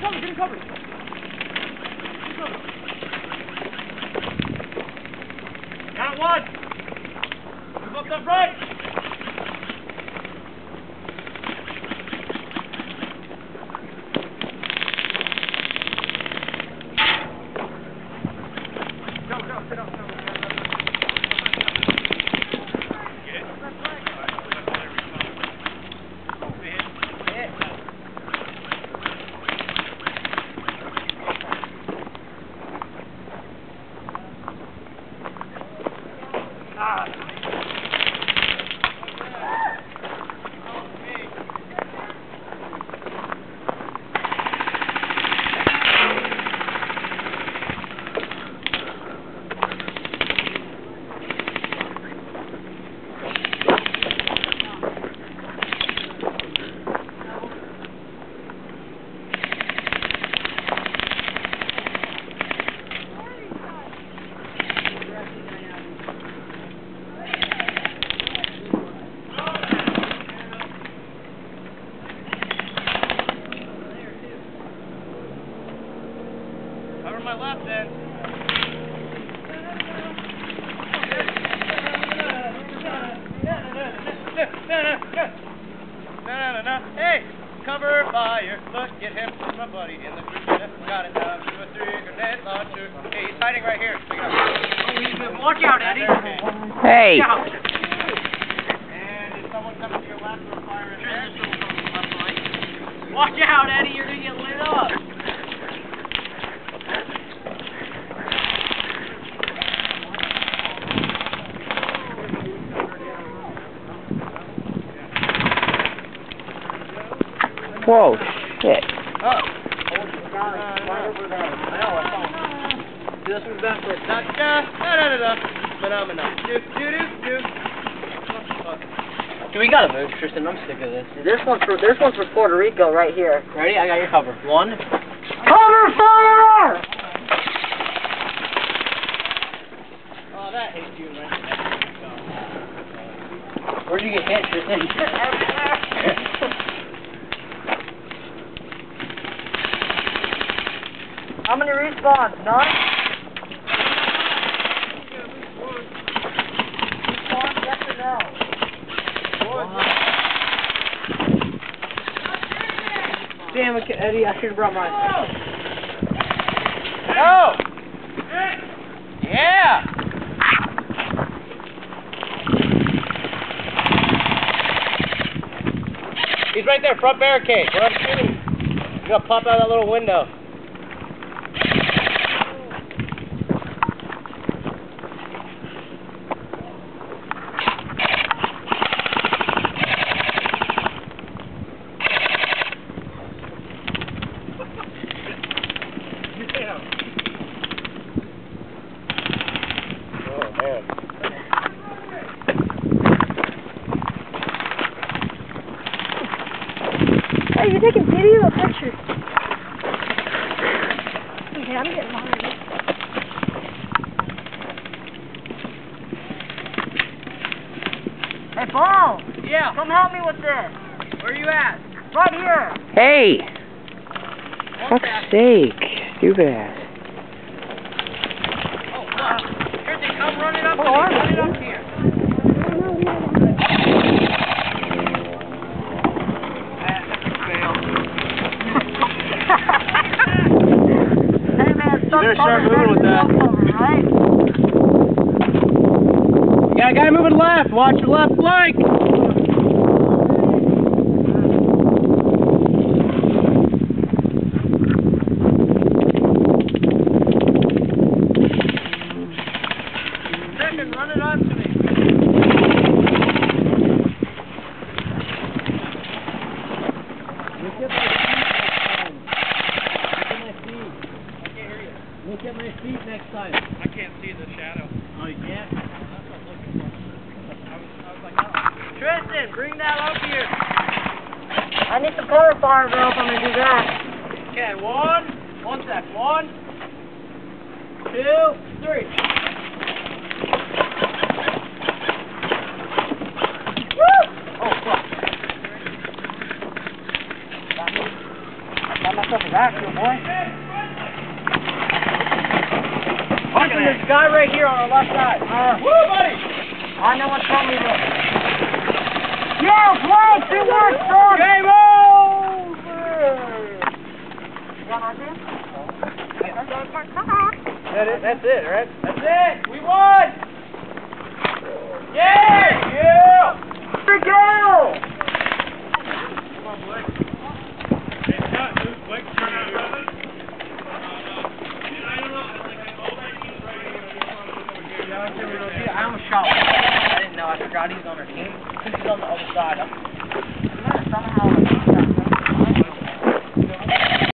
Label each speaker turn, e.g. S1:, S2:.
S1: cover, get in cover. Got one. Move up that right. Go, sit up. Cover my left end. No. Hey, cover fire. Look, get him. My buddy in the group. Got it down to a 3 grenade launcher. Hey, he's hiding right here. Watch out, Eddie.
S2: Hey.
S1: Watch out. And if someone comes to your left or fire in there, watch out, Eddie. You're gonna get lit up.
S2: Whoa, shit.
S1: Oh. This one's backwards.
S3: Dude, we gotta move, Tristan. I'm sick of this. This one's for Puerto Rico right here. Ready? I got your cover. One. Cover fire!
S1: Oh, that hit you, man.
S3: Where'd you get hit, Tristan? How many respawns? None? Respawn, yes or no? Damn it, Eddie, I should have brought mine.
S1: Go! Yeah! He's right there, front barricade. Where I'm shooting. He's gonna pop out of that little window. Oh, man.
S4: Hey, you're taking video or pictures? Okay, I'm getting behind you.
S3: Hey, Paul!
S1: Yeah.
S3: Come help me with this.
S1: Where are you at?
S3: Right here.
S2: Hey! Fuck's sake. Stupid ass.
S1: Oh, wow. Here, they come running up to me.
S3: Oh,
S1: Run it up here.
S3: Hey, man,
S1: You better start moving with that.
S3: Right?
S1: You got a guy moving left. Watch your left flank. Second, run it on to me.
S3: Look at my feet next time.
S1: I can't see the shadow.
S3: Oh, you can't?
S1: That's what I was looking for. I was like, oh. Tristan, bring that up here.
S3: I need some cover fire though if I'm gonna do that.
S1: Okay, one sec. 1, 2, 3.
S3: Woo! Oh, fuck. Got me. I got my yourself a vacuum, boy.
S1: Listen, there's a guy right here on our left side. Woo, buddy!
S3: I know what's wrong with him. Yeah, play! 2-1, strong!
S1: Game over! That's it, right? That's it! We won! Yeah! Yeah!
S3: Here we go!
S1: Come on, Blake. It's not Luke. Blake's turning it over.
S3: I almost shot one. I didn't know. I forgot he's on our team. He's on the other side. Somehow.